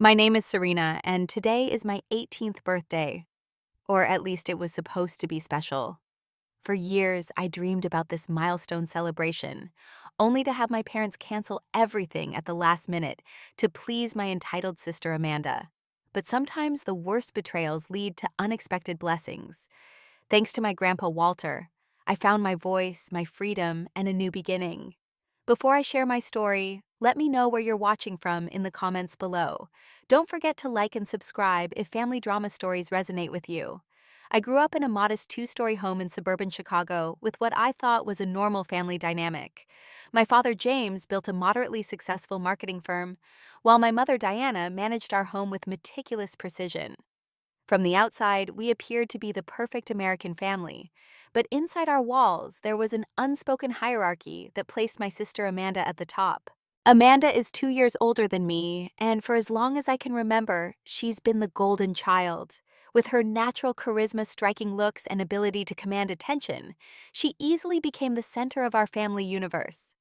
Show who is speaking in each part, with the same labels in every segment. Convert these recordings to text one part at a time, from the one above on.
Speaker 1: My name is Serena, and today is my 18th birthday. Or at least it was supposed to be special. For years, I dreamed about this milestone celebration, only to have my parents cancel everything at the last minute to please my entitled sister Amanda. But sometimes the worst betrayals lead to unexpected blessings. Thanks to my grandpa Walter, I found my voice, my freedom, and a new beginning. Before I share my story, let me know where you're watching from in the comments below. Don't forget to like and subscribe if family drama stories resonate with you. I grew up in a modest two-story home in suburban Chicago with what I thought was a normal family dynamic. My father James built a moderately successful marketing firm, while my mother Diana managed our home with meticulous precision. From the outside, we appeared to be the perfect American family, but inside our walls, there was an unspoken hierarchy that placed my sister Amanda at the top. Amanda is 2 years older than me, and for as long as I can remember, she's been the golden child. With her natural charisma, striking looks, and ability to command attention, she easily became the center of our family universe.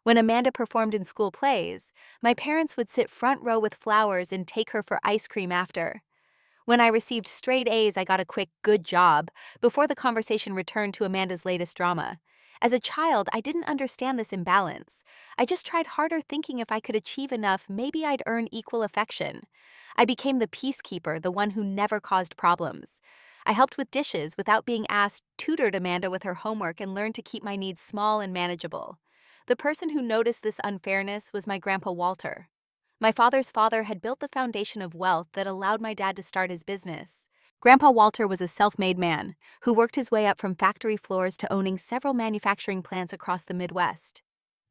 Speaker 1: When Amanda performed in school plays, my parents would sit front row with flowers and take her for ice cream after. When I received straight A's, I got a quick "good job" before the conversation returned to Amanda's latest drama. As a child, I didn't understand this imbalance. I just tried harder thinking if I could achieve enough, maybe I'd earn equal affection. I became the peacekeeper, the one who never caused problems. I helped with dishes without being asked, tutored Amanda with her homework, and learned to keep my needs small and manageable. The person who noticed this unfairness was my grandpa Walter. My father's father had built the foundation of wealth that allowed my dad to start his business. Grandpa Walter was a self-made man who worked his way up from factory floors to owning several manufacturing plants across the Midwest.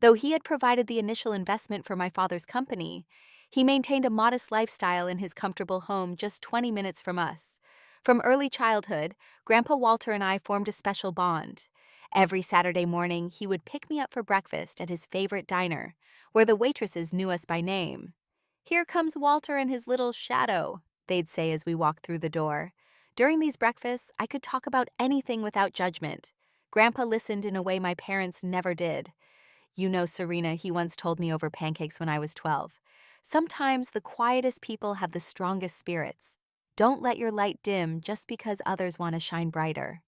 Speaker 1: Though he had provided the initial investment for my father's company, he maintained a modest lifestyle in his comfortable home just 20 minutes from us. From early childhood, Grandpa Walter and I formed a special bond. Every Saturday morning, he would pick me up for breakfast at his favorite diner, where the waitresses knew us by name. "Here comes Walter and his little shadow," they'd say as we walked through the door. During these breakfasts, I could talk about anything without judgment. Grandpa listened in a way my parents never did. "You know, Serena," he once told me over pancakes when I was 12. "Sometimes the quietest people have the strongest spirits. Don't let your light dim just because others want to shine brighter."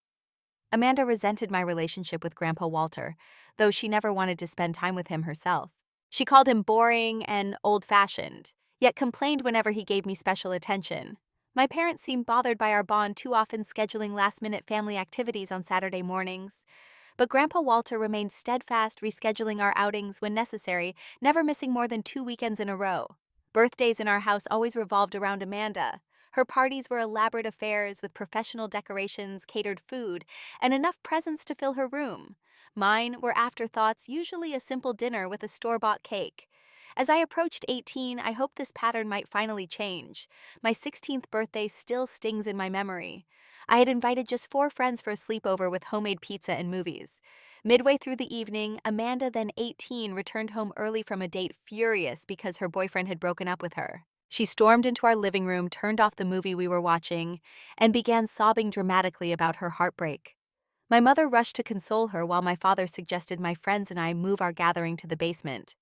Speaker 1: Amanda resented my relationship with Grandpa Walter, though she never wanted to spend time with him herself. She called him boring and old-fashioned, yet complained whenever he gave me special attention. My parents seemed bothered by our bond, too often scheduling last-minute family activities on Saturday mornings. But Grandpa Walter remained steadfast, rescheduling our outings when necessary, never missing more than 2 weekends in a row. Birthdays in our house always revolved around Amanda. Her parties were elaborate affairs with professional decorations, catered food, and enough presents to fill her room. Mine were afterthoughts, usually a simple dinner with a store-bought cake. As I approached 18, I hoped this pattern might finally change. My 16th birthday still stings in my memory. I had invited just 4 friends for a sleepover with homemade pizza and movies. Midway through the evening, Amanda, then 18, returned home early from a date, furious because her boyfriend had broken up with her. She stormed into our living room, turned off the movie we were watching, and began sobbing dramatically about her heartbreak. My mother rushed to console her while my father suggested my friends and I move our gathering to the basement.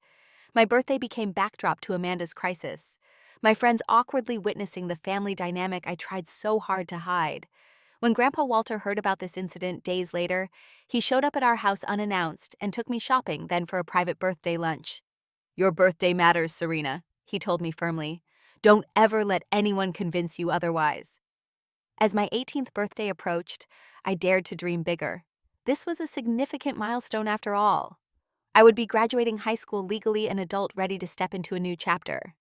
Speaker 1: My birthday became backdrop to Amanda's crisis, my friends awkwardly witnessing the family dynamic I tried so hard to hide. When Grandpa Walter heard about this incident days later, he showed up at our house unannounced and took me shopping, then for a private birthday lunch. "Your birthday matters, Serena," he told me firmly. "Don't ever let anyone convince you otherwise." As my 18th birthday approached, I dared to dream bigger. This was a significant milestone after all. I would be graduating high school legally an adult ready to step into a new chapter.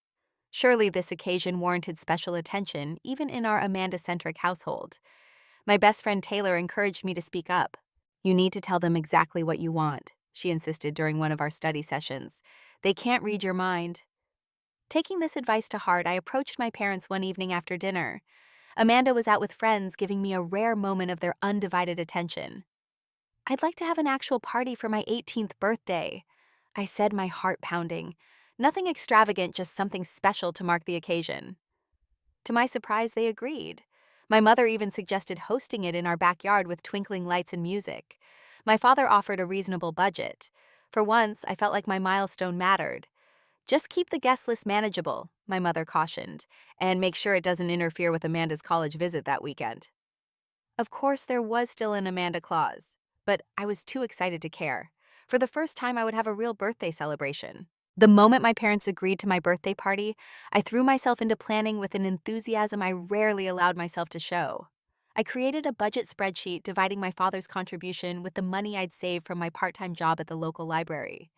Speaker 1: Surely this occasion warranted special attention, even in our Amanda-centric household. My best friend Taylor encouraged me to speak up. "You need to tell them exactly what you want," she insisted during one of our study sessions. "They can't read your mind." Taking this advice to heart, I approached my parents one evening after dinner. Amanda was out with friends, giving me a rare moment of their undivided attention. "I'd like to have an actual party for my 18th birthday," I said, my heart pounding. Nothing extravagant, just something special to mark the occasion. To my surprise, they agreed. My mother even suggested hosting it in our backyard with twinkling lights and music. My father offered a reasonable budget. For once, I felt like my milestone mattered. "Just keep the guest list manageable," my mother cautioned, and make sure it doesn't interfere with Amanda's college visit that weekend. Of course, there was still an Amanda clause, but I was too excited to care. For the first time, I would have a real birthday celebration. The moment my parents agreed to my birthday party, I threw myself into planning with an enthusiasm I rarely allowed myself to show. I created a budget spreadsheet dividing my father's contribution with the money I'd saved from my part-time job at the local library.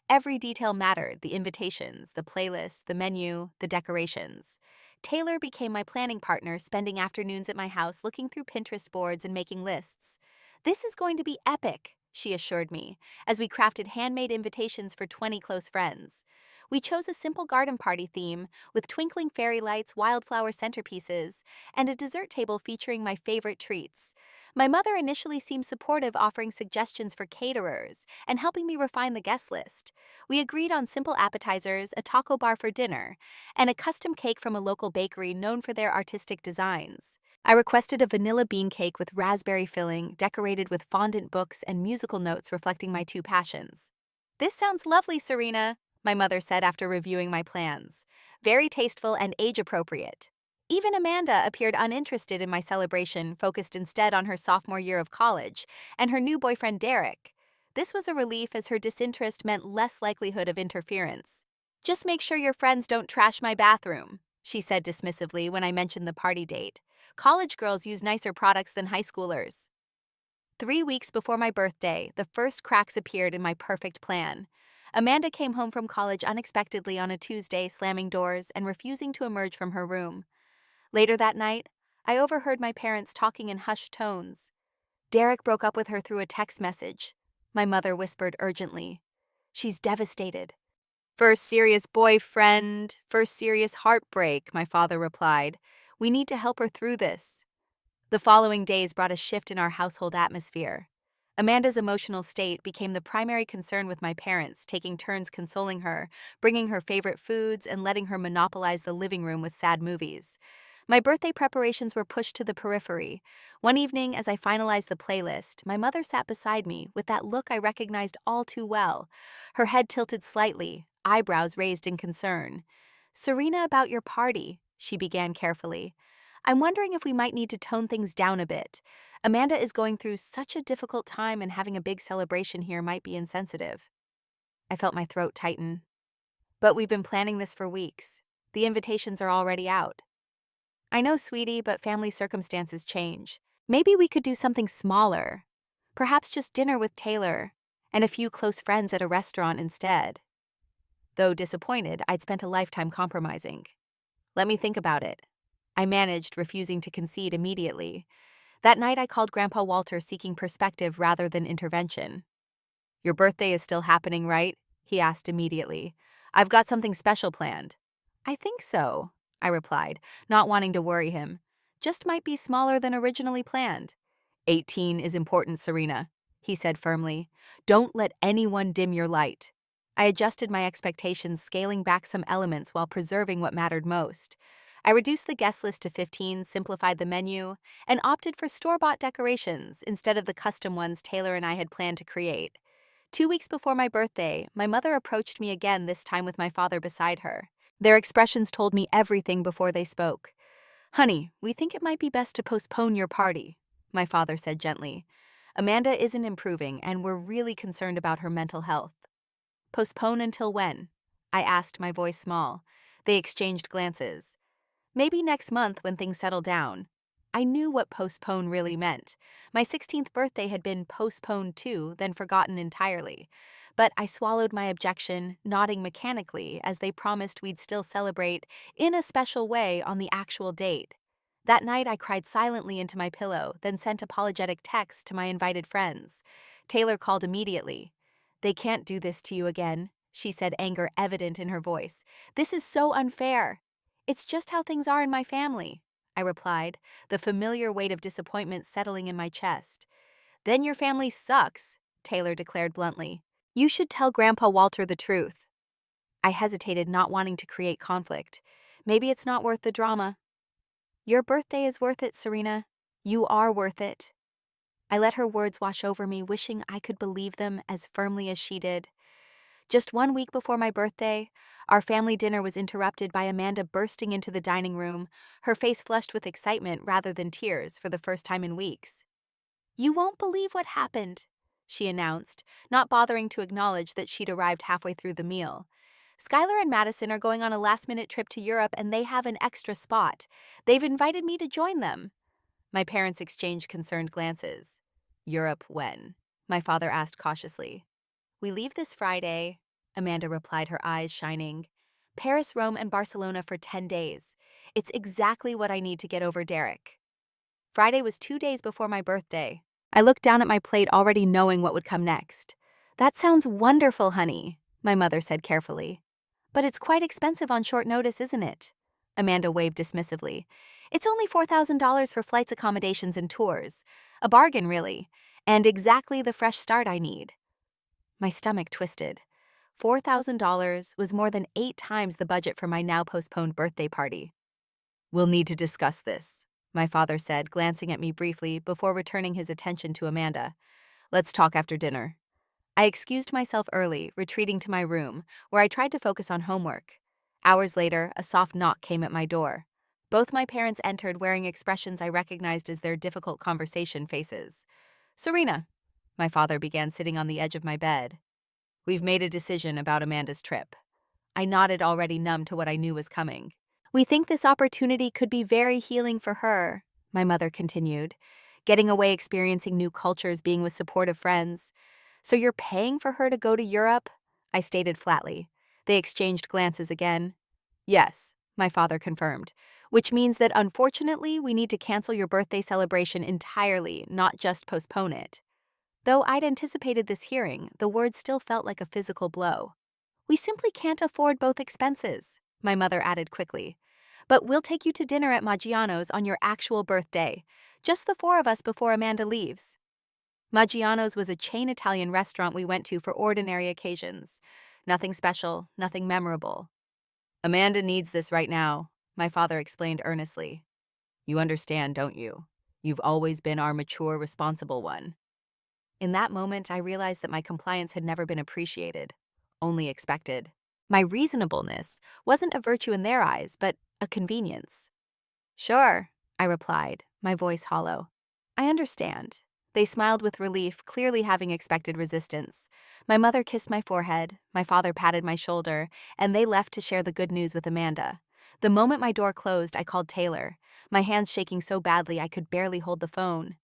Speaker 1: Every detail mattered: the invitations, the playlist, the menu, the decorations. Taylor became my planning partner, spending afternoons at my house looking through Pinterest boards and making lists. "This is going to be epic," she assured me, as we crafted handmade invitations for 20 close friends. We chose a simple garden party theme with twinkling fairy lights, wildflower centerpieces, and a dessert table featuring my favorite treats. My mother initially seemed supportive, offering suggestions for caterers and helping me refine the guest list. We agreed on simple appetizers, a taco bar for dinner, and a custom cake from a local bakery known for their artistic designs. I requested a vanilla bean cake with raspberry filling, decorated with fondant books and musical notes reflecting my two passions. "This sounds lovely, Serena," my mother said after reviewing my plans. "Very tasteful and age-appropriate." Even Amanda appeared uninterested in my celebration, focused instead on her sophomore year of college and her new boyfriend Derek. This was a relief, as her disinterest meant less likelihood of interference. "Just make sure your friends don't trash my bathroom," she said dismissively when I mentioned the party date. "College girls use nicer products than high schoolers." 3 weeks before my birthday, the first cracks appeared in my perfect plan. Amanda came home from college unexpectedly on a Tuesday, slamming doors and refusing to emerge from her room. Later that night, I overheard my parents talking in hushed tones. "Derek broke up with her through a text message," my mother whispered urgently. "She's devastated." "First serious boyfriend, first serious heartbreak," my father replied. "We need to help her through this." The following days brought a shift in our household atmosphere. Amanda's emotional state became the primary concern, with my parents taking turns consoling her, bringing her favorite foods, and letting her monopolize the living room with sad movies. My birthday preparations were pushed to the periphery. One evening, as I finalized the playlist, my mother sat beside me with that look I recognized all too well. Her head tilted slightly, eyebrows raised in concern. "Serena, about your party," she began carefully. "I'm wondering if we might need to tone things down a bit. Amanda is going through such a difficult time, and having a big celebration here might be insensitive." I felt my throat tighten. "But we've been planning this for weeks. The invitations are already out." "I know, sweetie, but family circumstances change. Maybe we could do something smaller. Perhaps just dinner with Taylor and a few close friends at a restaurant instead." Though disappointed, I'd spent a lifetime compromising. "Let me think about it." I managed, refusing to concede immediately. That night, I called Grandpa Walter, seeking perspective rather than intervention. "Your birthday is still happening, right?" he asked immediately. "I've got something special planned." "I think so," I replied, not wanting to worry him. "Just might be smaller than originally planned." 18 is important, Serena," he said firmly. "Don't let anyone dim your light." I adjusted my expectations, scaling back some elements while preserving what mattered most. I reduced the guest list to 15, simplified the menu, and opted for store-bought decorations instead of the custom ones Taylor and I had planned to create. 2 weeks before my birthday, my mother approached me again, this time with my father beside her. Their expressions told me everything before they spoke. "Honey, we think it might be best to postpone your party," my father said gently. "Amanda isn't improving, and we're really concerned about her mental health." "Postpone until when?" I asked, my voice small. They exchanged glances. "Maybe next month, when things settle down." I knew what postpone really meant. My 16th birthday had been postponed too, then forgotten entirely. But I swallowed my objection, nodding mechanically as they promised we'd still celebrate in a special way on the actual date. That night, I cried silently into my pillow, then sent apologetic texts to my invited friends. Taylor called immediately. "They can't do this to you again," she said, anger evident in her voice. "This is so unfair." "It's just how things are in my family," I replied, the familiar weight of disappointment settling in my chest. "Then your family sucks," Taylor declared bluntly. "You should tell Grandpa Walter the truth." I hesitated, not wanting to create conflict. "Maybe it's not worth the drama." "Your birthday is worth it, Serena. You are worth it." I let her words wash over me, wishing I could believe them as firmly as she did. Just 1 week before my birthday, our family dinner was interrupted by Amanda bursting into the dining room, her face flushed with excitement rather than tears for the first time in weeks. "You won't believe what happened," she announced, not bothering to acknowledge that she'd arrived halfway through the meal. "Skylar and Madison are going on a last-minute trip to Europe and they have an extra spot. They've invited me to join them." My parents exchanged concerned glances. "Europe when?" my father asked cautiously. "We leave this Friday," Amanda replied, her eyes shining. "Paris, Rome, and Barcelona for 10 days. It's exactly what I need to get over Derek." Friday was 2 days before my birthday. I looked down at my plate, already knowing what would come next. "That sounds wonderful, honey," my mother said carefully. "But it's quite expensive on short notice, isn't it?" Amanda waved dismissively. "It's only $4,000 for flights, accommodations, and tours. A bargain, really. And exactly the fresh start I need." My stomach twisted. $4,000 was more than 8 times the budget for my now postponed birthday party. "We'll need to discuss this," my father said, glancing at me briefly before returning his attention to Amanda. "Let's talk after dinner." I excused myself early, retreating to my room, where I tried to focus on homework. Hours later, a soft knock came at my door. Both my parents entered wearing expressions I recognized as their difficult conversation faces. "Serena," my father began, sitting on the edge of my bed. "We've made a decision about Amanda's trip." I nodded, already numb to what I knew was coming. "We think this opportunity could be very healing for her," my mother continued. "Getting away, experiencing new cultures, being with supportive friends." "So you're paying for her to go to Europe?" I stated flatly. They exchanged glances again. "Yes," my father confirmed, "which means that unfortunately we need to cancel your birthday celebration entirely, not just postpone it." Though I'd anticipated this hearing, the words still felt like a physical blow. "We simply can't afford both expenses," my mother added quickly. "But we'll take you to dinner at Maggiano's on your actual birthday, just the 4 of us before Amanda leaves." Maggiano's was a chain Italian restaurant we went to for ordinary occasions. Nothing special, nothing memorable. "Amanda needs this right now," my father explained earnestly. "You understand, don't you? You've always been our mature, responsible one." In that moment, I realized that my compliance had never been appreciated, only expected. My reasonableness wasn't a virtue in their eyes, but a convenience. "Sure," I replied, my voice hollow. "I understand." They smiled with relief, clearly having expected resistance. My mother kissed my forehead, my father patted my shoulder, and they left to share the good news with Amanda. The moment my door closed, I called Taylor, my hands shaking so badly I could barely hold the phone.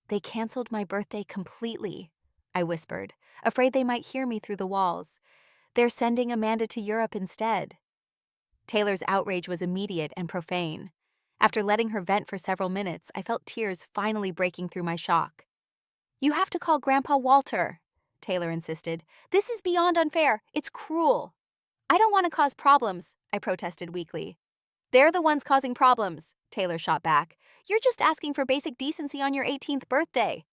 Speaker 1: "They canceled my birthday completely," I whispered, afraid they might hear me through the walls. "They're sending Amanda to Europe instead." Taylor's outrage was immediate and profane. After letting her vent for several minutes, I felt tears finally breaking through my shock. "You have to call Grandpa Walter," Taylor insisted. "This is beyond unfair. It's cruel." "I don't want to cause problems," I protested weakly. "They're the ones causing problems," Taylor shot back. "You're just asking for basic decency on your 18th birthday."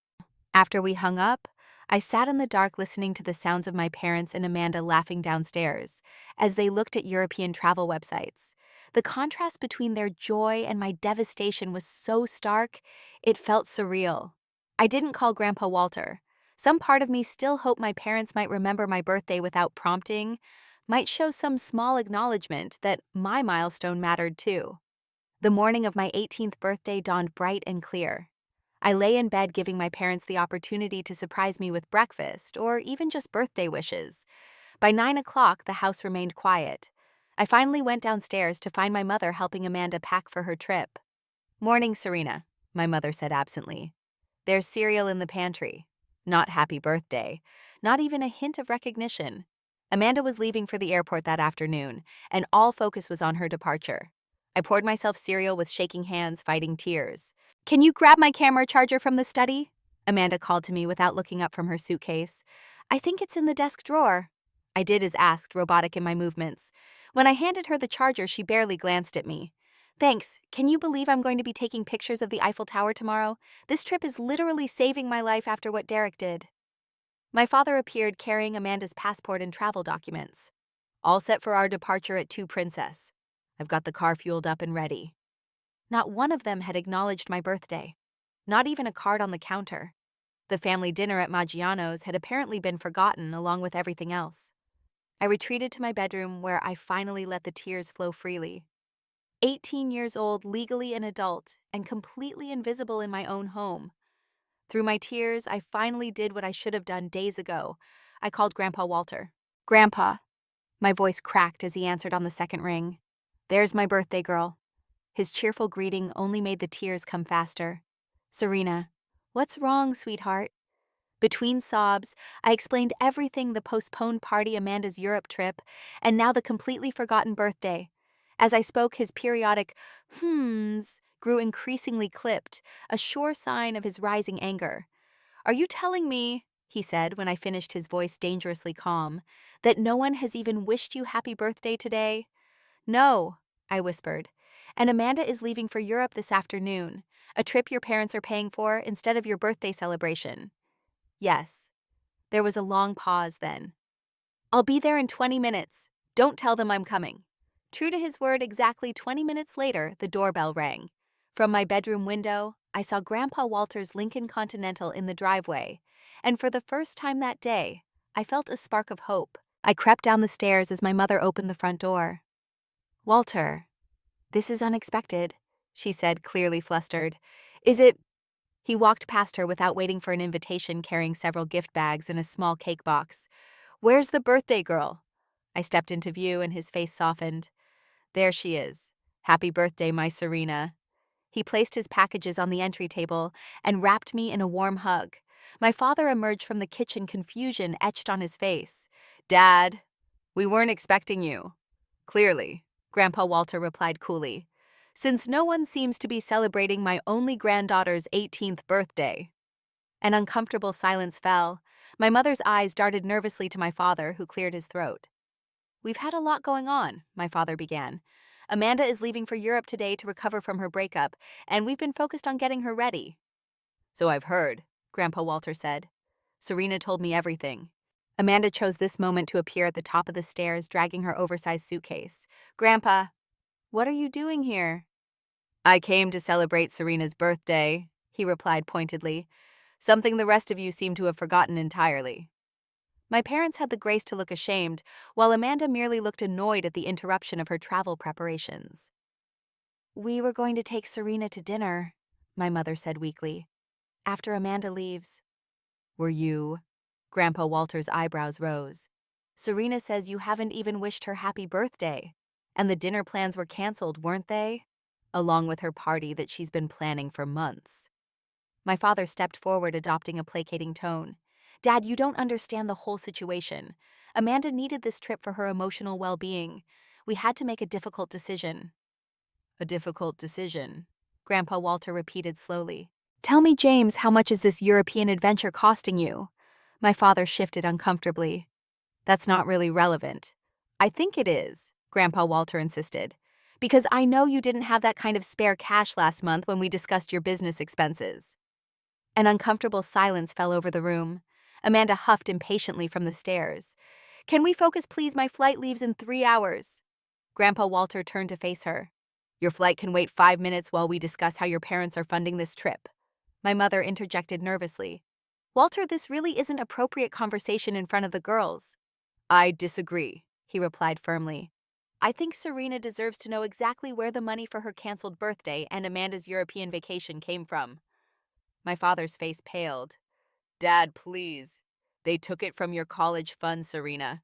Speaker 1: After we hung up, I sat in the dark listening to the sounds of my parents and Amanda laughing downstairs as they looked at European travel websites. The contrast between their joy and my devastation was so stark, it felt surreal. I didn't call Grandpa Walter. Some part of me still hoped my parents might remember my birthday without prompting, might show some small acknowledgement that my milestone mattered too. The morning of my 18th birthday dawned bright and clear. I lay in bed, giving my parents the opportunity to surprise me with breakfast or even just birthday wishes. By 9 o'clock, the house remained quiet. I finally went downstairs to find my mother helping Amanda pack for her trip. "Morning, Serena," my mother said absently. "There's cereal in the pantry." Not happy birthday. Not even a hint of recognition. Amanda was leaving for the airport that afternoon, and all focus was on her departure. I poured myself cereal with shaking hands, fighting tears. "Can you grab my camera charger from the study?" Amanda called to me without looking up from her suitcase. "I think it's in the desk drawer." I did as asked, robotic in my movements. When I handed her the charger, she barely glanced at me. "Thanks. Can you believe I'm going to be taking pictures of the Eiffel Tower tomorrow? This trip is literally saving my life after what Derek did." My father appeared carrying Amanda's passport and travel documents. "All set for our departure at 2 Princess. I've got the car fueled up and ready." Not one of them had acknowledged my birthday. Not even a card on the counter. The family dinner at Maggiano's had apparently been forgotten along with everything else. I retreated to my bedroom where I finally let the tears flow freely. 18 years old, legally an adult, and completely invisible in my own home. Through my tears, I finally did what I should have done days ago. I called Grandpa Walter. Grandpa. My voice cracked as he answered on the second ring. There's my birthday girl. His cheerful greeting only made the tears come faster. Serena. What's wrong, sweetheart? Between sobs, I explained everything: the postponed party, Amanda's Europe trip, and now the completely forgotten birthday. As I spoke, his periodic hmms grew increasingly clipped, a sure sign of his rising anger. Are you telling me, he said when I finished, his voice dangerously calm, that no one has even wished you happy birthday today? No, I whispered. And Amanda is leaving for Europe this afternoon, a trip your parents are paying for instead of your birthday celebration. Yes. There was a long pause then. I'll be there in 20 minutes. Don't tell them I'm coming. True to his word, exactly 20 minutes later, the doorbell rang. From my bedroom window, I saw Grandpa Walter's Lincoln Continental in the driveway, and for the first time that day, I felt a spark of hope. I crept down the stairs as my mother opened the front door. Walter, this is unexpected, she said, clearly flustered. Is it? He walked past her without waiting for an invitation, carrying several gift bags and a small cake box. Where's the birthday girl? I stepped into view and his face softened. There she is. Happy birthday, my Serena. He placed his packages on the entry table and wrapped me in a warm hug. My father emerged from the kitchen, confusion etched on his face. Dad, we weren't expecting you. Clearly, Grandpa Walter replied coolly, since no one seems to be celebrating my only granddaughter's 18th birthday. An uncomfortable silence fell. My mother's eyes darted nervously to my father, who cleared his throat. We've had a lot going on, my father began. Amanda is leaving for Europe today to recover from her breakup, and we've been focused on getting her ready. So I've heard, Grandpa Walter said. Serena told me everything. Amanda chose this moment to appear at the top of the stairs, dragging her oversized suitcase. Grandpa, what are you doing here? I came to celebrate Serena's birthday, he replied pointedly, something the rest of you seem to have forgotten entirely. My parents had the grace to look ashamed, while Amanda merely looked annoyed at the interruption of her travel preparations. We were going to take Serena to dinner, my mother said weakly, after Amanda leaves. Were you? Grandpa Walter's eyebrows rose. Serena says you haven't even wished her happy birthday. And the dinner plans were canceled, weren't they? Along with her party that she's been planning for months. My father stepped forward, adopting a placating tone. Dad, you don't understand the whole situation. Amanda needed this trip for her emotional well-being. We had to make a difficult decision. A difficult decision, Grandpa Walter repeated slowly. Tell me, James, how much is this European adventure costing you? My father shifted uncomfortably. That's not really relevant. I think it is, Grandpa Walter insisted. Because I know you didn't have that kind of spare cash last month when we discussed your business expenses. An uncomfortable silence fell over the room. Amanda huffed impatiently from the stairs. Can we focus, please? My flight leaves in 3 hours. Grandpa Walter turned to face her. Your flight can wait 5 minutes while we discuss how your parents are funding this trip. My mother interjected nervously. Walter, this really isn't appropriate conversation in front of the girls. I disagree, he replied firmly. I think Serena deserves to know exactly where the money for her canceled birthday and Amanda's European vacation came from. My father's face paled. Dad, please. They took it from your college fund, Serena.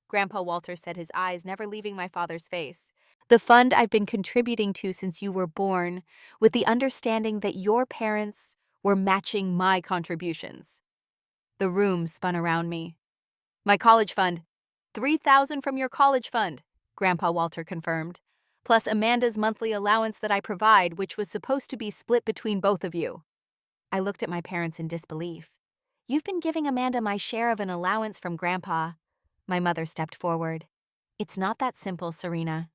Speaker 1: Grandpa Walter said, his eyes never leaving my father's face. The fund I've been contributing to since you were born, with the understanding that your parents were matching my contributions. The room spun around me. My college fund. $3,000 from your college fund, Grandpa Walter confirmed, plus Amanda's monthly allowance that I provide, which was supposed to be split between both of you. I looked at my parents in disbelief. You've been giving Amanda my share of an allowance from Grandpa. My mother stepped forward. It's not that simple, Serena.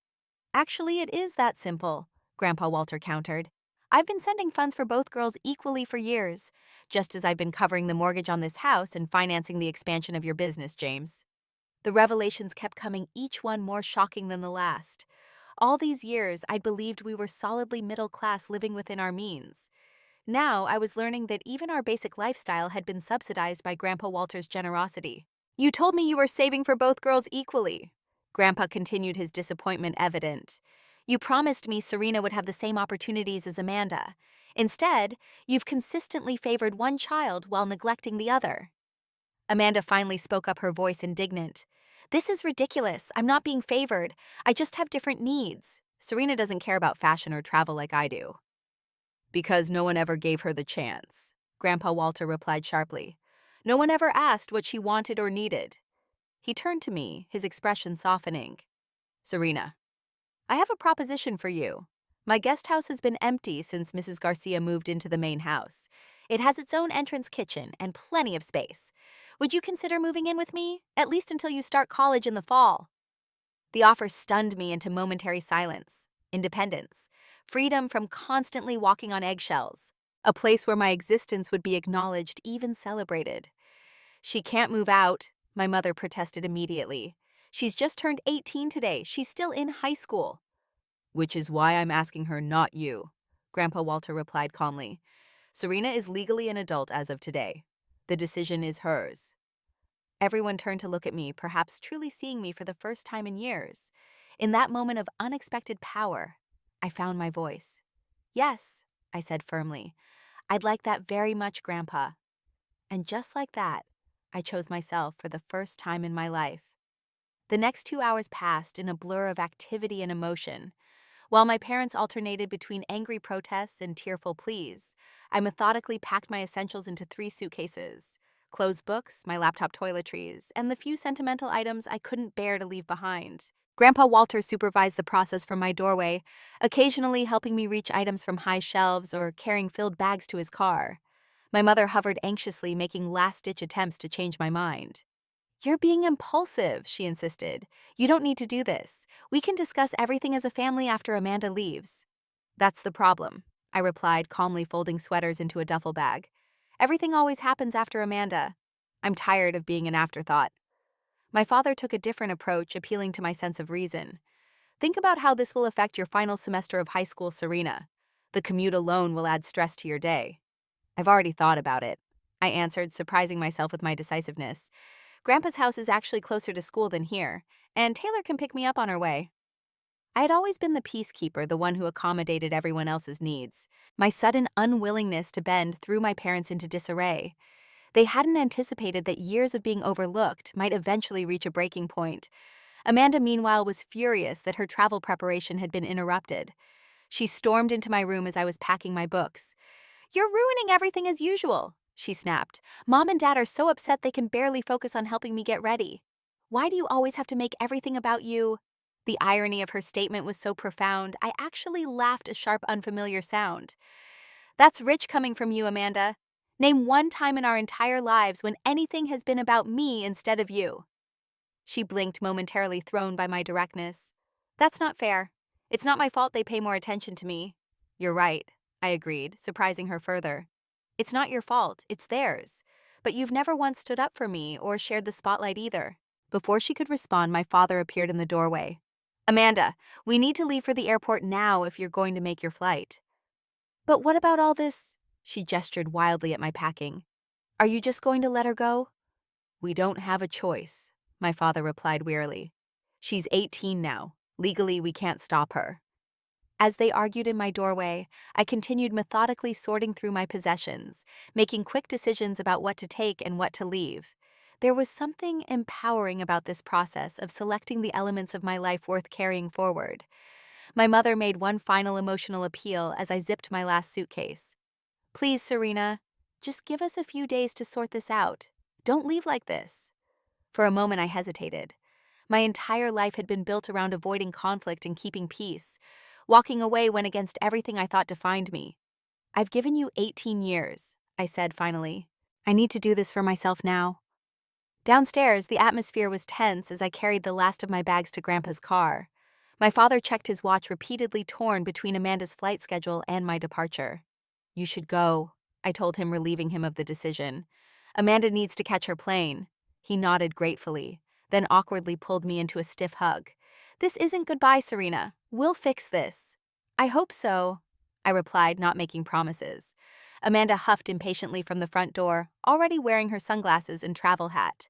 Speaker 1: Actually, it is that simple, Grandpa Walter countered. I've been sending funds for both girls equally for years, just as I've been covering the mortgage on this house and financing the expansion of your business, James. The revelations kept coming, each one more shocking than the last. All these years, I'd believed we were solidly middle class, living within our means. Now, I was learning that even our basic lifestyle had been subsidized by Grandpa Walter's generosity. You told me you were saving for both girls equally. Grandpa continued, his disappointment evident. You promised me Serena would have the same opportunities as Amanda. Instead, you've consistently favored one child while neglecting the other. Amanda finally spoke up, her voice indignant. This is ridiculous. I'm not being favored. I just have different needs. Serena doesn't care about fashion or travel like I do. Because no one ever gave her the chance, Grandpa Walter replied sharply. No one ever asked what she wanted or needed. He turned to me, his expression softening. Serena, I have a proposition for you. My guest house has been empty since Mrs. Garcia moved into the main house. It has its own entrance kitchen and plenty of space. Would you consider moving in with me, at least until you start college in the fall? The offer stunned me into momentary silence, independence, freedom from constantly walking on eggshells, a place where my existence would be acknowledged, even celebrated. She can't move out, my mother protested immediately. She's just turned 18 today. She's still in high school. Which is why I'm asking her, not you, Grandpa Walter replied calmly. Serena is legally an adult as of today. The decision is hers. Everyone turned to look at me, perhaps truly seeing me for the first time in years. In that moment of unexpected power, I found my voice. Yes, I said firmly. I'd like that very much, Grandpa. And just like that, I chose myself for the first time in my life. The next 2 hours passed in a blur of activity and emotion. While my parents alternated between angry protests and tearful pleas, I methodically packed my essentials into 3 suitcases: closed books, my laptop toiletries, and the few sentimental items I couldn't bear to leave behind. Grandpa Walter supervised the process from my doorway, occasionally helping me reach items from high shelves or carrying filled bags to his car. My mother hovered anxiously, making last-ditch attempts to change my mind. You're being impulsive, she insisted. You don't need to do this. We can discuss everything as a family after Amanda leaves. That's the problem, I replied, calmly folding sweaters into a duffel bag. Everything always happens after Amanda. I'm tired of being an afterthought. My father took a different approach, appealing to my sense of reason. Think about how this will affect your final semester of high school, Serena. The commute alone will add stress to your day. I've already thought about it, I answered, surprising myself with my decisiveness. Grandpa's house is actually closer to school than here, and Taylor can pick me up on her way. I had always been the peacekeeper, the one who accommodated everyone else's needs. My sudden unwillingness to bend threw my parents into disarray. They hadn't anticipated that years of being overlooked might eventually reach a breaking point. Amanda, meanwhile, was furious that her travel preparation had been interrupted. She stormed into my room as I was packing my books. You're ruining everything as usual, she snapped. Mom and Dad are so upset they can barely focus on helping me get ready. Why do you always have to make everything about you? The irony of her statement was so profound, I actually laughed a sharp, unfamiliar sound. That's rich coming from you, Amanda. Name one time in our entire lives when anything has been about me instead of you. She blinked, momentarily thrown by my directness. That's not fair. It's not my fault they pay more attention to me. You're right, I agreed, surprising her further. It's not your fault, it's theirs. But you've never once stood up for me or shared the spotlight either. Before she could respond, my father appeared in the doorway. Amanda, we need to leave for the airport now if you're going to make your flight. But what about all this? She gestured wildly at my packing. Are you just going to let her go? We don't have a choice, my father replied wearily. She's 18 now. Legally, we can't stop her. As they argued in my doorway, I continued methodically sorting through my possessions, making quick decisions about what to take and what to leave. There was something empowering about this process of selecting the elements of my life worth carrying forward. My mother made one final emotional appeal as I zipped my last suitcase. Please, Serena, just give us a few days to sort this out. Don't leave like this. For a moment, I hesitated. My entire life had been built around avoiding conflict and keeping peace. Walking away went against everything I thought defined me. I've given you 18 years, I said finally. I need to do this for myself now. Downstairs, the atmosphere was tense as I carried the last of my bags to Grandpa's car. My father checked his watch, repeatedly torn between Amanda's flight schedule and my departure. You should go, I told him, relieving him of the decision. Amanda needs to catch her plane. He nodded gratefully, then awkwardly pulled me into a stiff hug. This isn't goodbye, Serena. We'll fix this. I hope so, I replied, not making promises. Amanda huffed impatiently from the front door, already wearing her sunglasses and travel hat.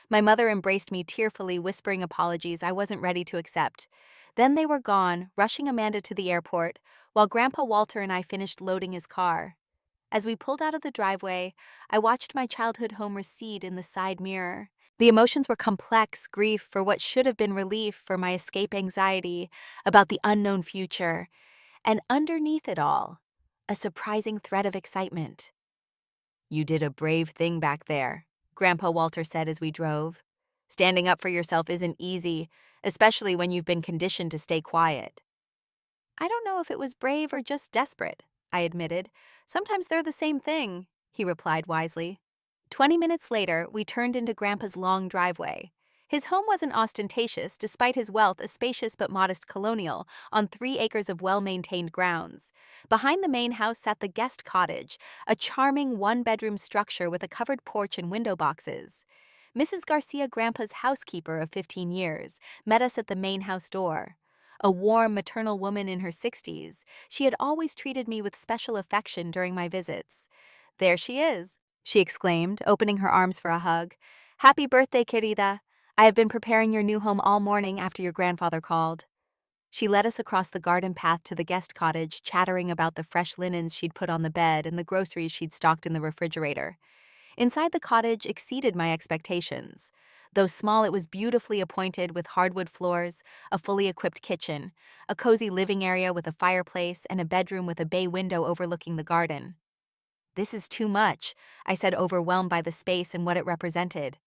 Speaker 1: My mother embraced me tearfully, whispering apologies I wasn't ready to accept. Then they were gone, rushing Amanda to the airport, while Grandpa Walter and I finished loading his car. As we pulled out of the driveway, I watched my childhood home recede in the side mirror. The emotions were complex: grief for what should have been relief for my escape anxiety about the unknown future, and underneath it all, a surprising thread of excitement. "You did a brave thing back there," Grandpa Walter said as we drove. "Standing up for yourself isn't easy, especially when you've been conditioned to stay quiet." "I don't know if it was brave or just desperate," I admitted. "Sometimes they're the same thing," he replied wisely. 20 minutes later, we turned into Grandpa's long driveway. His home wasn't ostentatious, despite his wealth, a spacious but modest colonial on 3 acres of well-maintained grounds. Behind the main house sat the guest cottage, a charming one-bedroom structure with a covered porch and window boxes. Mrs. Garcia, Grandpa's housekeeper of 15 years, met us at the main house door. A warm, maternal woman in her 60s, she had always treated me with special affection during my visits. "There she is," she exclaimed, opening her arms for a hug. "Happy birthday, querida. I have been preparing your new home all morning after your grandfather called." She led us across the garden path to the guest cottage, chattering about the fresh linens she'd put on the bed and the groceries she'd stocked in the refrigerator. Inside, the cottage exceeded my expectations. Though small, it was beautifully appointed with hardwood floors, a fully equipped kitchen, a cozy living area with a fireplace, and a bedroom with a bay window overlooking the garden. "This is too much," I said, overwhelmed by the space and what it represented.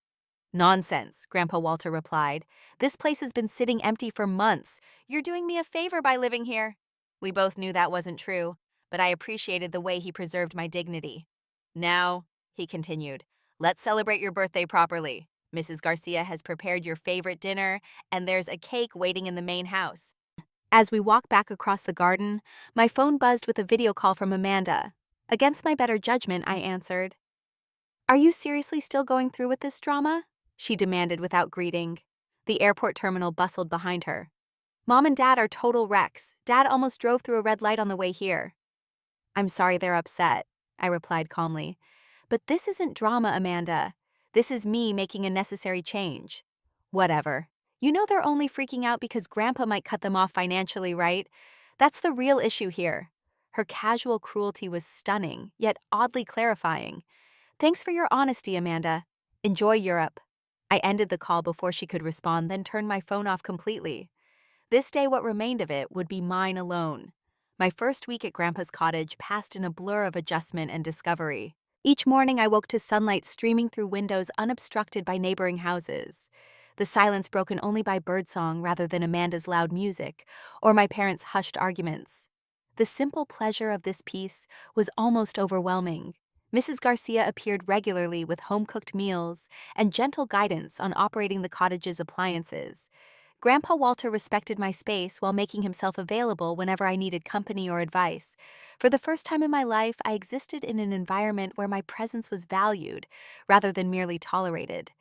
Speaker 1: "Nonsense," Grandpa Walter replied. "This place has been sitting empty for months. You're doing me a favor by living here." We both knew that wasn't true, but I appreciated the way he preserved my dignity. "Now," he continued, "let's celebrate your birthday properly. Mrs. Garcia has prepared your favorite dinner, and there's a cake waiting in the main house." As we walked back across the garden, my phone buzzed with a video call from Amanda. Against my better judgment, I answered. "Are you seriously still going through with this drama?" she demanded without greeting. The airport terminal bustled behind her. "Mom and Dad are total wrecks. Dad almost drove through a red light on the way here." "I'm sorry they're upset," I replied calmly. "But this isn't drama, Amanda. This is me making a necessary change." "Whatever. You know they're only freaking out because Grandpa might cut them off financially, right? That's the real issue here." Her casual cruelty was stunning, yet oddly clarifying. "Thanks for your honesty, Amanda. Enjoy Europe." I ended the call before she could respond, then turned my phone off completely. This day, what remained of it, would be mine alone. My first week at Grandpa's cottage passed in a blur of adjustment and discovery. Each morning, I woke to sunlight streaming through windows unobstructed by neighboring houses, the silence broken only by birdsong rather than Amanda's loud music or my parents' hushed arguments. The simple pleasure of this peace was almost overwhelming. Mrs. Garcia appeared regularly with home-cooked meals and gentle guidance on operating the cottage's appliances. Grandpa Walter respected my space while making himself available whenever I needed company or advice. For the first time in my life, I existed in an environment where my presence was valued rather than merely tolerated.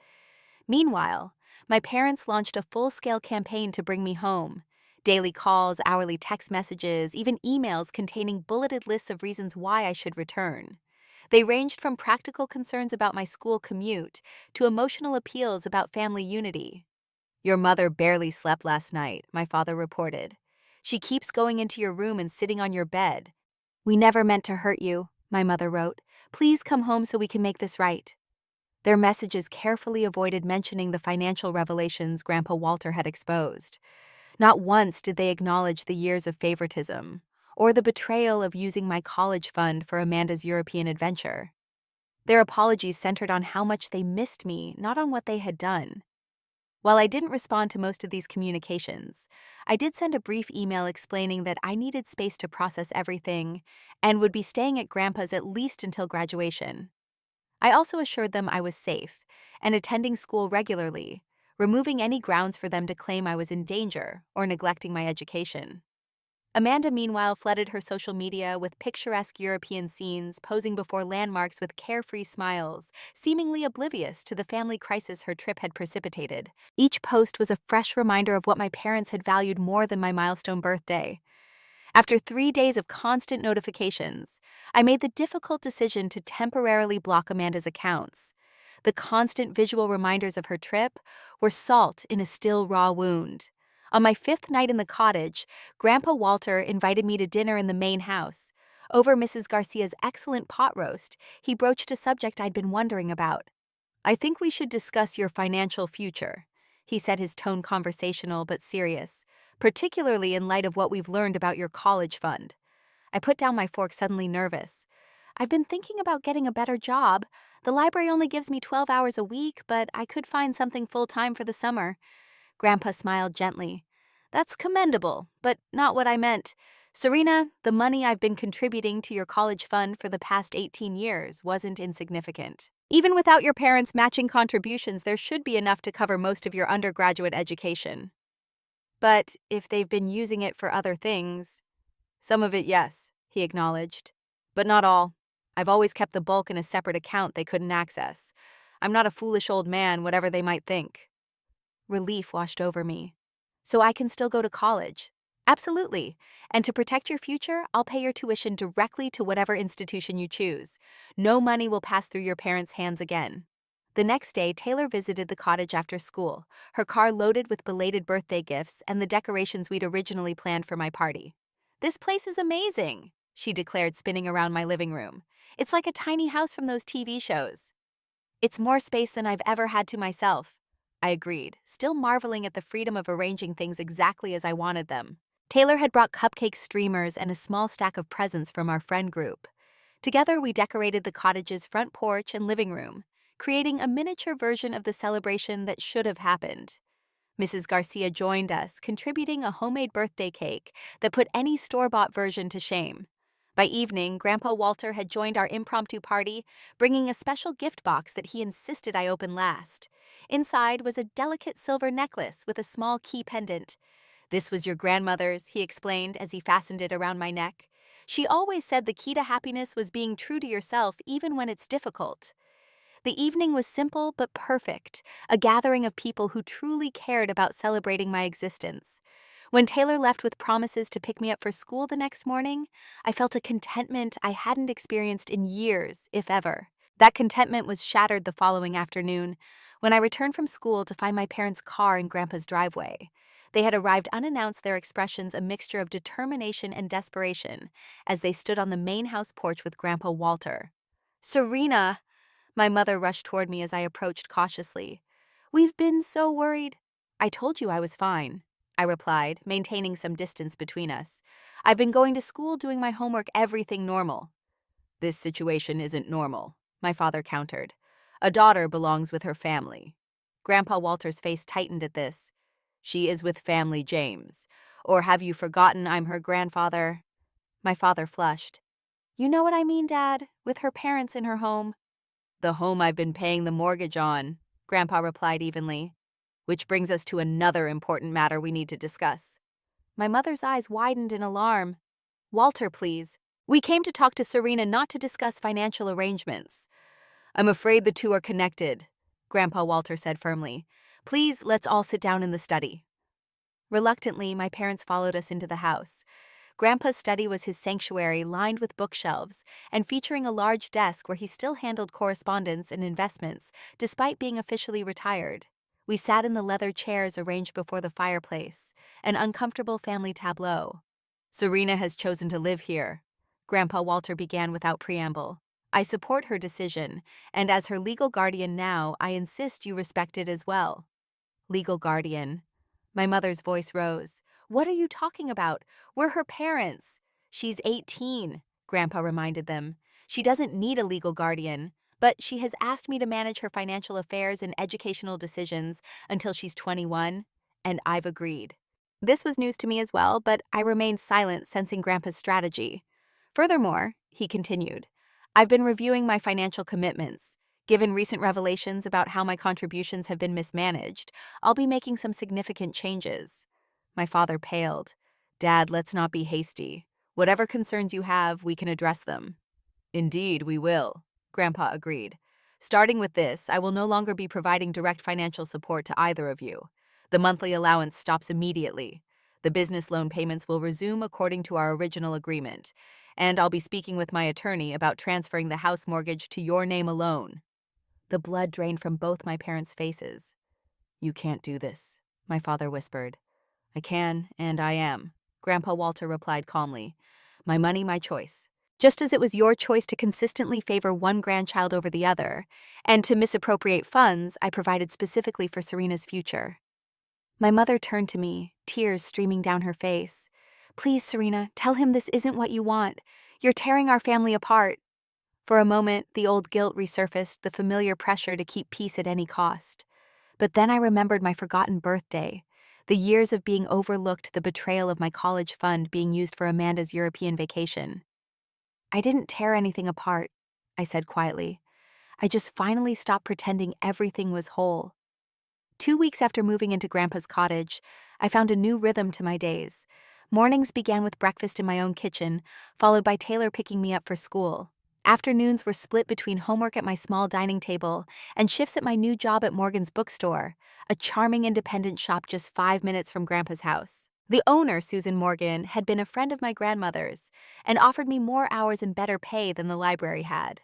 Speaker 1: Meanwhile, my parents launched a full-scale campaign to bring me home. Daily calls, hourly text messages, even emails containing bulleted lists of reasons why I should return. They ranged from practical concerns about my school commute to emotional appeals about family unity. "Your mother barely slept last night," my father reported. "She keeps going into your room and sitting on your bed." "We never meant to hurt you," my mother wrote. "Please come home so we can make this right." Their messages carefully avoided mentioning the financial revelations Grandpa Walter had exposed. Not once did they acknowledge the years of favoritism or the betrayal of using my college fund for Amanda's European adventure. Their apologies centered on how much they missed me, not on what they had done. While I didn't respond to most of these communications, I did send a brief email explaining that I needed space to process everything and would be staying at Grandpa's at least until graduation. I also assured them I was safe and attending school regularly, removing any grounds for them to claim I was in danger or neglecting my education. Amanda, meanwhile, flooded her social media with picturesque European scenes, posing before landmarks with carefree smiles, seemingly oblivious to the family crisis her trip had precipitated. Each post was a fresh reminder of what my parents had valued more than my milestone birthday. After 3 days of constant notifications, I made the difficult decision to temporarily block Amanda's accounts. The constant visual reminders of her trip were salt in a still raw wound. On my 5th night in the cottage, Grandpa Walter invited me to dinner in the main house. Over Mrs. Garcia's excellent pot roast, he broached a subject I'd been wondering about. "I think we should discuss your financial future," he said, his tone conversational but serious, "particularly in light of what we've learned about your college fund." I put down my fork, suddenly nervous. "I've been thinking about getting a better job. The library only gives me 12 hours a week, but I could find something full-time for the summer." Grandpa smiled gently. "That's commendable, but not what I meant. Serena, the money I've been contributing to your college fund for the past 18 years wasn't insignificant. Even without your parents' matching contributions, there should be enough to cover most of your undergraduate education. But if they've been using it for other things—" "Some of it, yes," he acknowledged. "But not all. I've always kept the bulk in a separate account they couldn't access. I'm not a foolish old man, whatever they might think." Relief washed over me. "So I can still go to college?" "Absolutely. And to protect your future, I'll pay your tuition directly to whatever institution you choose. No money will pass through your parents' hands again." The next day, Taylor visited the cottage after school, her car loaded with belated birthday gifts and the decorations we'd originally planned for my party. "This place is amazing," she declared, spinning around my living room. "It's like a tiny house from those TV shows." "It's more space than I've ever had to myself," I agreed, still marveling at the freedom of arranging things exactly as I wanted them. Taylor had brought cupcake streamers and a small stack of presents from our friend group. Together, we decorated the cottage's front porch and living room, creating a miniature version of the celebration that should have happened. Mrs. Garcia joined us, contributing a homemade birthday cake that put any store-bought version to shame. By evening, Grandpa Walter had joined our impromptu party, bringing a special gift box that he insisted I open last. Inside was a delicate silver necklace with a small key pendant. "This was your grandmother's," he explained as he fastened it around my neck. "She always said the key to happiness was being true to yourself even when it's difficult." The evening was simple but perfect, a gathering of people who truly cared about celebrating my existence. When Taylor left with promises to pick me up for school the next morning, I felt a contentment I hadn't experienced in years, if ever. That contentment was shattered the following afternoon, when I returned from school to find my parents' car in Grandpa's driveway. They had arrived unannounced, their expressions a mixture of determination and desperation, as they stood on the main house porch with Grandpa Walter. "Serena!" My mother rushed toward me as I approached cautiously. "We've been so worried." "I told you I was fine," I replied, maintaining some distance between us. "I've been going to school, doing my homework, everything normal." "This situation isn't normal," my father countered. "A daughter belongs with her family." Grandpa Walter's face tightened at this. "She is with family James. Or have you forgotten I'm her grandfather?" My father flushed. "You know what I mean, Dad, with her parents in her home." "The home I've been paying the mortgage on," Grandpa replied evenly. "Which brings us to another important matter we need to discuss." My mother's eyes widened in alarm. "Walter, please. We came to talk to Serena, not to discuss financial arrangements." "I'm afraid the two are connected," Grandpa Walter said firmly. "Please, let's all sit down in the study." Reluctantly, my parents followed us into the house. Grandpa's study was his sanctuary, lined with bookshelves and featuring a large desk where he still handled correspondence and investments, despite being officially retired. We sat in the leather chairs arranged before the fireplace, an uncomfortable family tableau. "Serena has chosen to live here," Grandpa Walter began without preamble. "I support her decision, and as her legal guardian now, I insist you respect it as well." "Legal guardian." My mother's voice rose. "What are you talking about? We're her parents." "She's 18, Grandpa reminded them. "She doesn't need a legal guardian, but she has asked me to manage her financial affairs and educational decisions until she's 21, and I've agreed." This was news to me as well, but I remained silent, sensing Grandpa's strategy. "Furthermore," he continued, "I've been reviewing my financial commitments. Given recent revelations about how my contributions have been mismanaged, I'll be making some significant changes." My father paled. "Dad, let's not be hasty. Whatever concerns you have, we can address them." "Indeed, we will," Grandpa agreed. "Starting with this, I will no longer be providing direct financial support to either of you. The monthly allowance stops immediately. The business loan payments will resume according to our original agreement, and I'll be speaking with my attorney about transferring the house mortgage to your name alone." The blood drained from both my parents' faces. "You can't do this," my father whispered. "I can, and I am," Grandpa Walter replied calmly. "My money, my choice. Just as it was your choice to consistently favor one grandchild over the other, and to misappropriate funds I provided specifically for Serena's future." My mother turned to me, tears streaming down her face. "Please, Serena, tell him this isn't what you want. You're tearing our family apart." For a moment, the old guilt resurfaced, the familiar pressure to keep peace at any cost. But then I remembered my forgotten birthday, the years of being overlooked, the betrayal of my college fund being used for Amanda's European vacation. "I didn't tear anything apart," I said quietly. "I just finally stopped pretending everything was whole." 2 weeks after moving into Grandpa's cottage, I found a new rhythm to my days. Mornings began with breakfast in my own kitchen, followed by Taylor picking me up for school. Afternoons were split between homework at my small dining table and shifts at my new job at Morgan's bookstore, a charming independent shop just 5 minutes from Grandpa's house. The owner, Susan Morgan, had been a friend of my grandmother's and offered me more hours and better pay than the library had.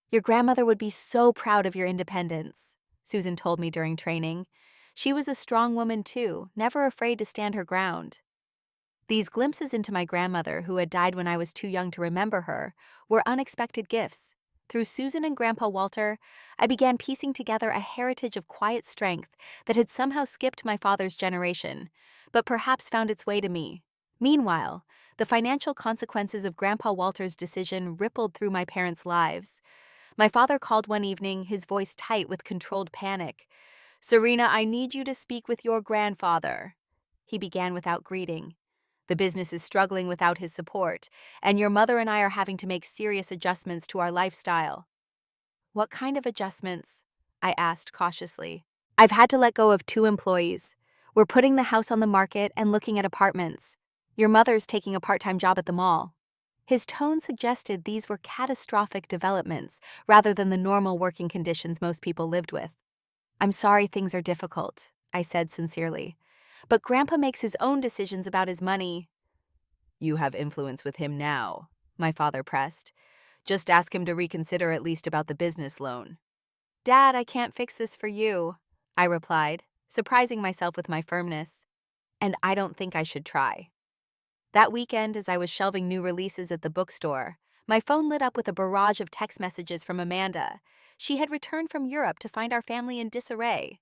Speaker 1: "Your grandmother would be so proud of your independence," Susan told me during training. She was a strong woman too, never afraid to stand her ground. These glimpses into my grandmother, who had died when I was too young to remember her, were unexpected gifts. Through Susan and Grandpa Walter, I began piecing together a heritage of quiet strength that had somehow skipped my father's generation, but perhaps found its way to me. Meanwhile, the financial consequences of Grandpa Walter's decision rippled through my parents' lives. My father called one evening, his voice tight with controlled panic. "Serena, I need you to speak with your grandfather," he began without greeting. "The business is struggling without his support, and your mother and I are having to make serious adjustments to our lifestyle." "What kind of adjustments?" I asked cautiously. "I've had to let go of 2 employees. We're putting the house on the market and looking at apartments. Your mother's taking a part-time job at the mall." His tone suggested these were catastrophic developments rather than the normal working conditions most people lived with. "I'm sorry things are difficult," I said sincerely. "But Grandpa makes his own decisions about his money." "You have influence with him now," my father pressed. "Just ask him to reconsider at least about the business loan." "Dad, I can't fix this for you," I replied, surprising myself with my firmness. "And I don't think I should try." That weekend, as I was shelving new releases at the bookstore, my phone lit up with a barrage of text messages from Amanda. She had returned from Europe to find our family in disarray.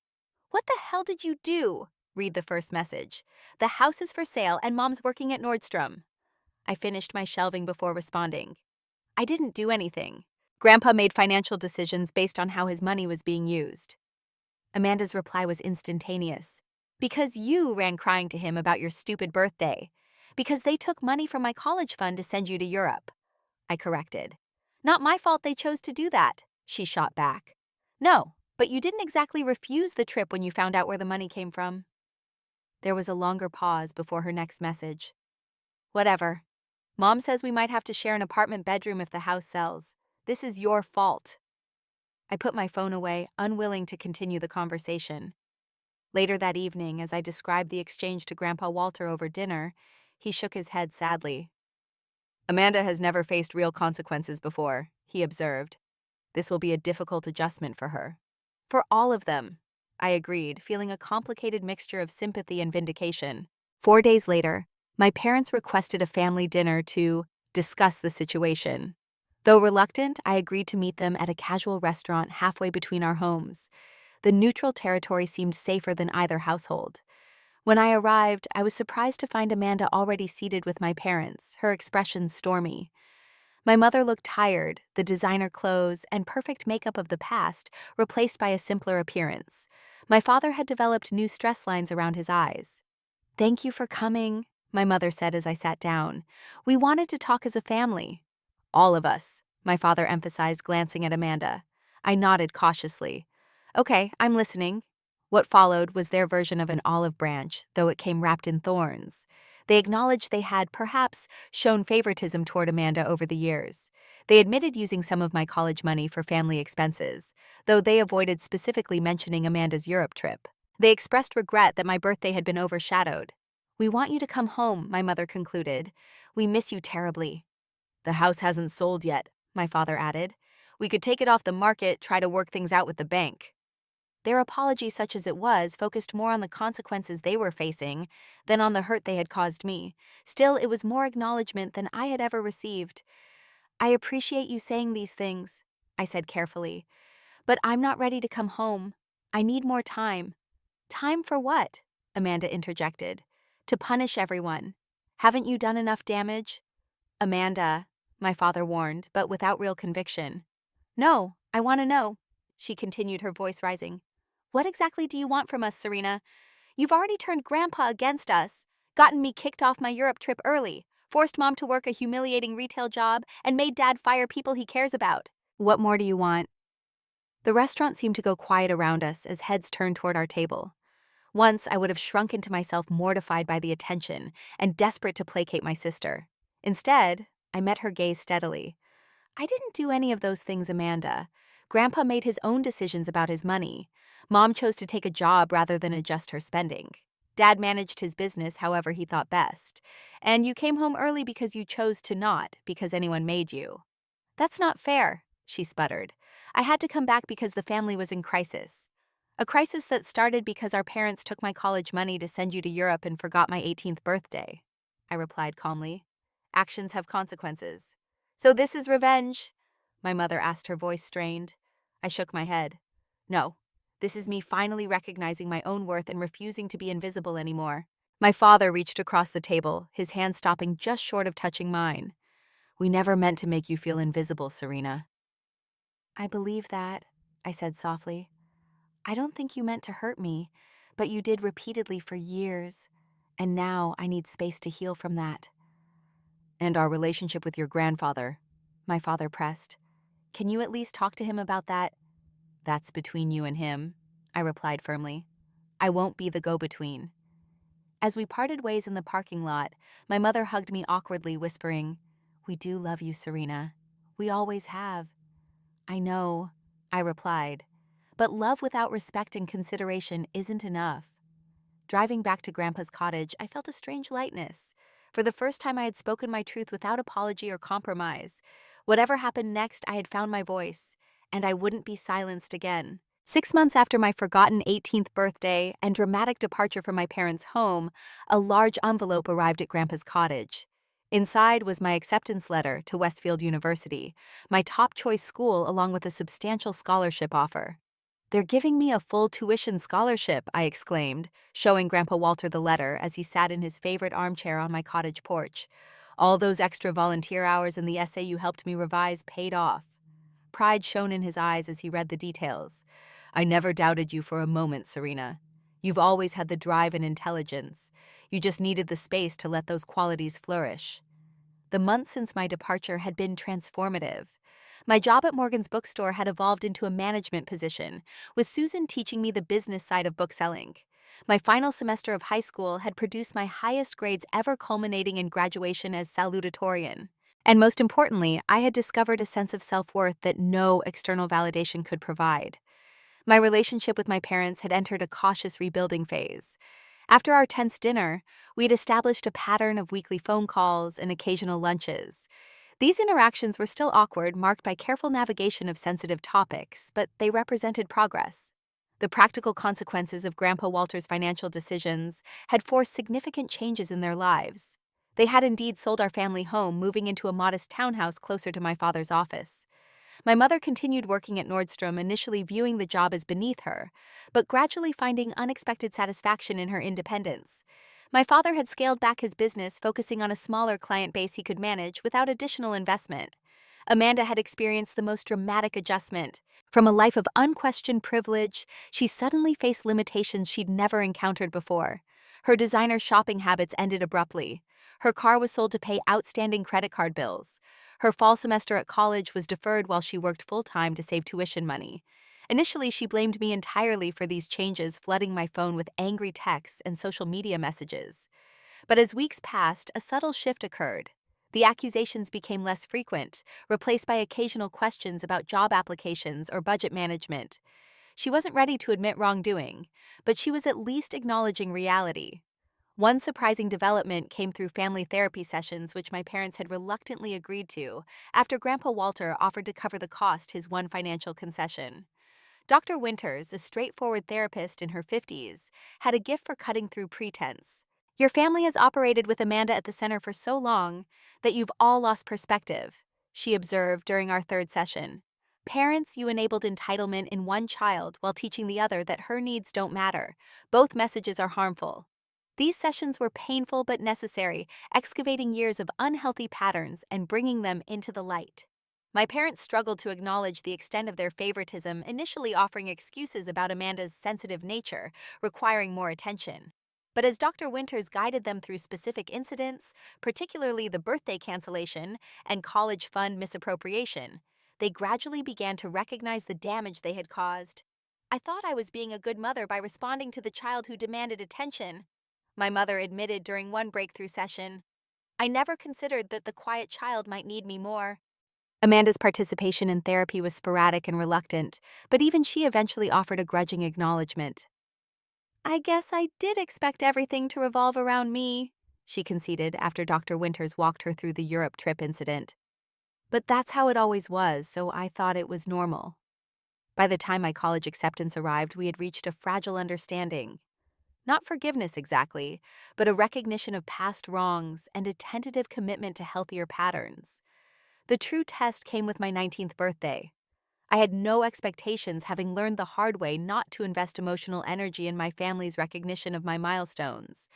Speaker 1: "What the hell did you do?" Read the first message. "The house is for sale and Mom's working at Nordstrom." I finished my shelving before responding. "I didn't do anything. Grandpa made financial decisions based on how his money was being used." Amanda's reply was instantaneous. "Because you ran crying to him about your stupid birthday. Because they took money from my college fund to send you to Europe," I corrected. "Not my fault they chose to do that," she shot back. "No, but you didn't exactly refuse the trip when you found out where the money came from." There was a longer pause before her next message. "Whatever. Mom says we might have to share an apartment bedroom if the house sells. This is your fault." I put my phone away, unwilling to continue the conversation. Later that evening, as I described the exchange to Grandpa Walter over dinner, he shook his head sadly. "Amanda has never faced real consequences before," he observed. "This will be a difficult adjustment for her." "For all of them," I agreed, feeling a complicated mixture of sympathy and vindication. 4 days later, my parents requested a family dinner to discuss the situation. Though reluctant, I agreed to meet them at a casual restaurant halfway between our homes. The neutral territory seemed safer than either household. When I arrived, I was surprised to find Amanda already seated with my parents, her expression stormy. My mother looked tired, the designer clothes and perfect makeup of the past replaced by a simpler appearance. My father had developed new stress lines around his eyes. "Thank you for coming," my mother said as I sat down. "We wanted to talk as a family." "All of us," my father emphasized, glancing at Amanda. I nodded cautiously. "Okay, I'm listening." What followed was their version of an olive branch, though it came wrapped in thorns. They acknowledged they had, perhaps, shown favoritism toward Amanda over the years. They admitted using some of my college money for family expenses, though they avoided specifically mentioning Amanda's Europe trip. They expressed regret that my birthday had been overshadowed. "We want you to come home," my mother concluded. "We miss you terribly." "The house hasn't sold yet," my father added. We could take it off the market, try to work things out with the bank. Their apology, such as it was, focused more on the consequences they were facing than on the hurt they had caused me. Still, it was more acknowledgement than I had ever received. I appreciate you saying these things, I said carefully, but I'm not ready to come home. I need more time. Time for what? Amanda interjected. To punish everyone. Haven't you done enough damage? Amanda, my father warned, but without real conviction. No, I want to know, she continued, her voice rising. What exactly do you want from us, Serena? You've already turned Grandpa against us, gotten me kicked off my Europe trip early, forced Mom to work a humiliating retail job, and made Dad fire people he cares about. What more do you want? The restaurant seemed to go quiet around us as heads turned toward our table. Once I would have shrunk into myself, mortified by the attention and desperate to placate my sister. Instead, I met her gaze steadily. I didn't do any of those things, Amanda. Grandpa made his own decisions about his money. Mom chose to take a job rather than adjust her spending. Dad managed his business however he thought best. And you came home early because you chose to not, because anyone made you. That's not fair, she sputtered. I had to come back because the family was in crisis. A crisis that started because our parents took my college money to send you to Europe and forgot my 18th birthday, I replied calmly. Actions have consequences. So this is revenge? My mother asked, her voice strained. I shook my head. No, this is me finally recognizing my own worth and refusing to be invisible anymore. My father reached across the table, his hand stopping just short of touching mine. We never meant to make you feel invisible, Serena. I believe that, I said softly. I don't think you meant to hurt me, but you did repeatedly for years, and now I need space to heal from that. And our relationship with your grandfather, my father pressed. Can you at least talk to him about that? That's between you and him, I replied firmly. I won't be the go-between. As we parted ways in the parking lot, my mother hugged me awkwardly, whispering, We do love you, Serena. We always have. I know, I replied. But love without respect and consideration isn't enough. Driving back to Grandpa's cottage, I felt a strange lightness. For the first time, I had spoken my truth without apology or compromise. Whatever happened next, I had found my voice, and I wouldn't be silenced again. 6 months after my forgotten 18th birthday and dramatic departure from my parents' home, a large envelope arrived at Grandpa's cottage. Inside was my acceptance letter to Westfield University, my top choice school, along with a substantial scholarship offer. They're giving me a full tuition scholarship, I exclaimed, showing Grandpa Walter the letter as he sat in his favorite armchair on my cottage porch. All those extra volunteer hours and the essay you helped me revise paid off. Pride shone in his eyes as he read the details. I never doubted you for a moment, Serena. You've always had the drive and intelligence. You just needed the space to let those qualities flourish. The months since my departure had been transformative. My job at Morgan's bookstore had evolved into a management position, with Susan teaching me the business side of bookselling. My final semester of high school had produced my highest grades ever, culminating in graduation as salutatorian. And most importantly, I had discovered a sense of self-worth that no external validation could provide. My relationship with my parents had entered a cautious rebuilding phase. After our tense dinner, we had established a pattern of weekly phone calls and occasional lunches. These interactions were still awkward, marked by careful navigation of sensitive topics, but they represented progress. The practical consequences of Grandpa Walter's financial decisions had forced significant changes in their lives. They had indeed sold our family home, moving into a modest townhouse closer to my father's office. My mother continued working at Nordstrom, initially viewing the job as beneath her, but gradually finding unexpected satisfaction in her independence. My father had scaled back his business, focusing on a smaller client base he could manage without additional investment. Amanda had experienced the most dramatic adjustment. From a life of unquestioned privilege, she suddenly faced limitations she'd never encountered before. Her designer shopping habits ended abruptly. Her car was sold to pay outstanding credit card bills. Her fall semester at college was deferred while she worked full-time to save tuition money. Initially, she blamed me entirely for these changes, flooding my phone with angry texts and social media messages. But as weeks passed, a subtle shift occurred. The accusations became less frequent, replaced by occasional questions about job applications or budget management. She wasn't ready to admit wrongdoing, but she was at least acknowledging reality. One surprising development came through family therapy sessions, which my parents had reluctantly agreed to after Grandpa Walter offered to cover the cost, his one financial concession. Dr. Winters, a straightforward therapist in her 50s, had a gift for cutting through pretense. Your family has operated with Amanda at the center for so long that you've all lost perspective, she observed during our third session. Parents, you enabled entitlement in one child while teaching the other that her needs don't matter. Both messages are harmful. These sessions were painful but necessary, excavating years of unhealthy patterns and bringing them into the light. My parents struggled to acknowledge the extent of their favoritism, initially offering excuses about Amanda's sensitive nature, requiring more attention. But as Dr. Winters guided them through specific incidents, particularly the birthday cancellation and college fund misappropriation, they gradually began to recognize the damage they had caused. I thought I was being a good mother by responding to the child who demanded attention, my mother admitted during one breakthrough session. I never considered that the quiet child might need me more. Amanda's participation in therapy was sporadic and reluctant, but even she eventually offered a grudging acknowledgement. I guess I did expect everything to revolve around me, she conceded after Dr. Winters walked her through the Europe trip incident. But that's how it always was, so I thought it was normal. By the time my college acceptance arrived, we had reached a fragile understanding. Not forgiveness exactly, but a recognition of past wrongs and a tentative commitment to healthier patterns. The true test came with my 19th birthday. I had no expectations, having learned the hard way not to invest emotional energy in my family's recognition of my milestones.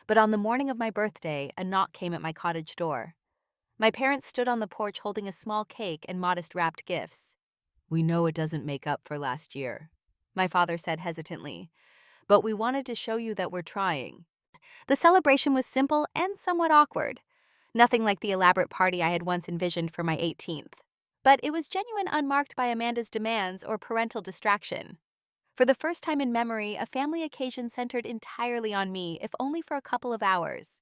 Speaker 1: But on the morning of my birthday, a knock came at my cottage door. My parents stood on the porch holding a small cake and modest wrapped gifts. "We know it doesn't make up for last year," my father said hesitantly, "but we wanted to show you that we're trying." The celebration was simple and somewhat awkward. Nothing like the elaborate party I had once envisioned for my 18th. But it was genuine, unmarked by Amanda's demands or parental distraction. For the first time in memory, a family occasion centered entirely on me, if only for a couple of hours.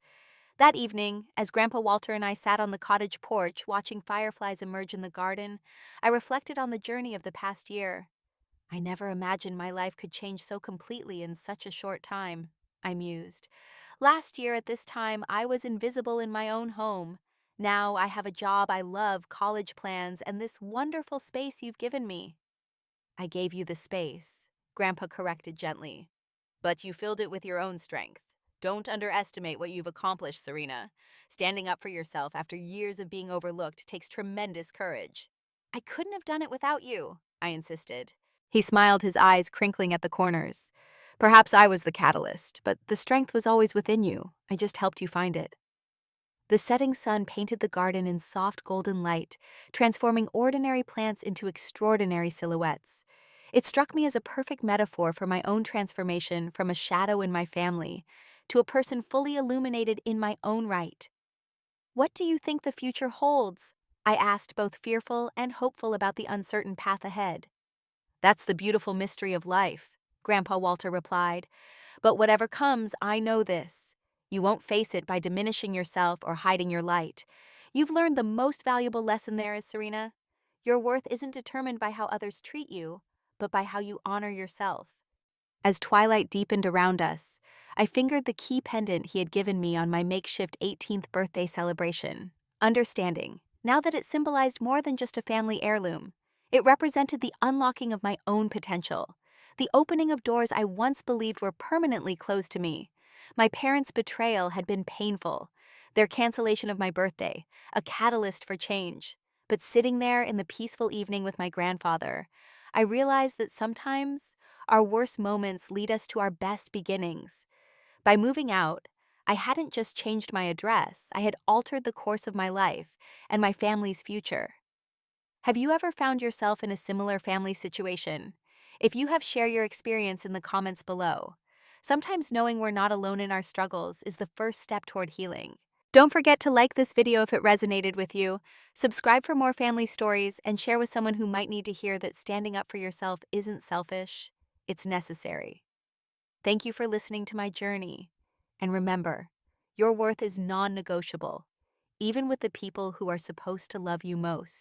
Speaker 1: That evening, as Grandpa Walter and I sat on the cottage porch watching fireflies emerge in the garden, I reflected on the journey of the past year. I never imagined my life could change so completely in such a short time, I mused. Last year at this time, I was invisible in my own home. Now I have a job I love, college plans, and this wonderful space you've given me. I gave you the space, Grandpa corrected gently. But you filled it with your own strength. Don't underestimate what you've accomplished, Serena. Standing up for yourself after years of being overlooked takes tremendous courage. I couldn't have done it without you, I insisted. He smiled, his eyes crinkling at the corners. Perhaps I was the catalyst, but the strength was always within you. I just helped you find it. The setting sun painted the garden in soft golden light, transforming ordinary plants into extraordinary silhouettes. It struck me as a perfect metaphor for my own transformation from a shadow in my family to a person fully illuminated in my own right. What do you think the future holds? I asked, both fearful and hopeful about the uncertain path ahead. That's the beautiful mystery of life, Grandpa Walter replied. But whatever comes, I know this. You won't face it by diminishing yourself or hiding your light. You've learned the most valuable lesson there is, Serena. Your worth isn't determined by how others treat you, but by how you honor yourself. As twilight deepened around us, I fingered the key pendant he had given me on my makeshift 18th birthday celebration, understanding, now that it symbolized more than just a family heirloom. It represented the unlocking of my own potential, the opening of doors I once believed were permanently closed to me. My parents' betrayal had been painful, their cancellation of my birthday, a catalyst for change. But sitting there in the peaceful evening with my grandfather, I realized that sometimes our worst moments lead us to our best beginnings. By moving out, I hadn't just changed my address, I had altered the course of my life and my family's future. Have you ever found yourself in a similar family situation? If you have, share your experience in the comments below. Sometimes knowing we're not alone in our struggles is the first step toward healing. Don't forget to like this video if it resonated with you, subscribe for more family stories, and share with someone who might need to hear that standing up for yourself isn't selfish, it's necessary. Thank you for listening to my journey. And remember, your worth is non-negotiable, even with the people who are supposed to love you most.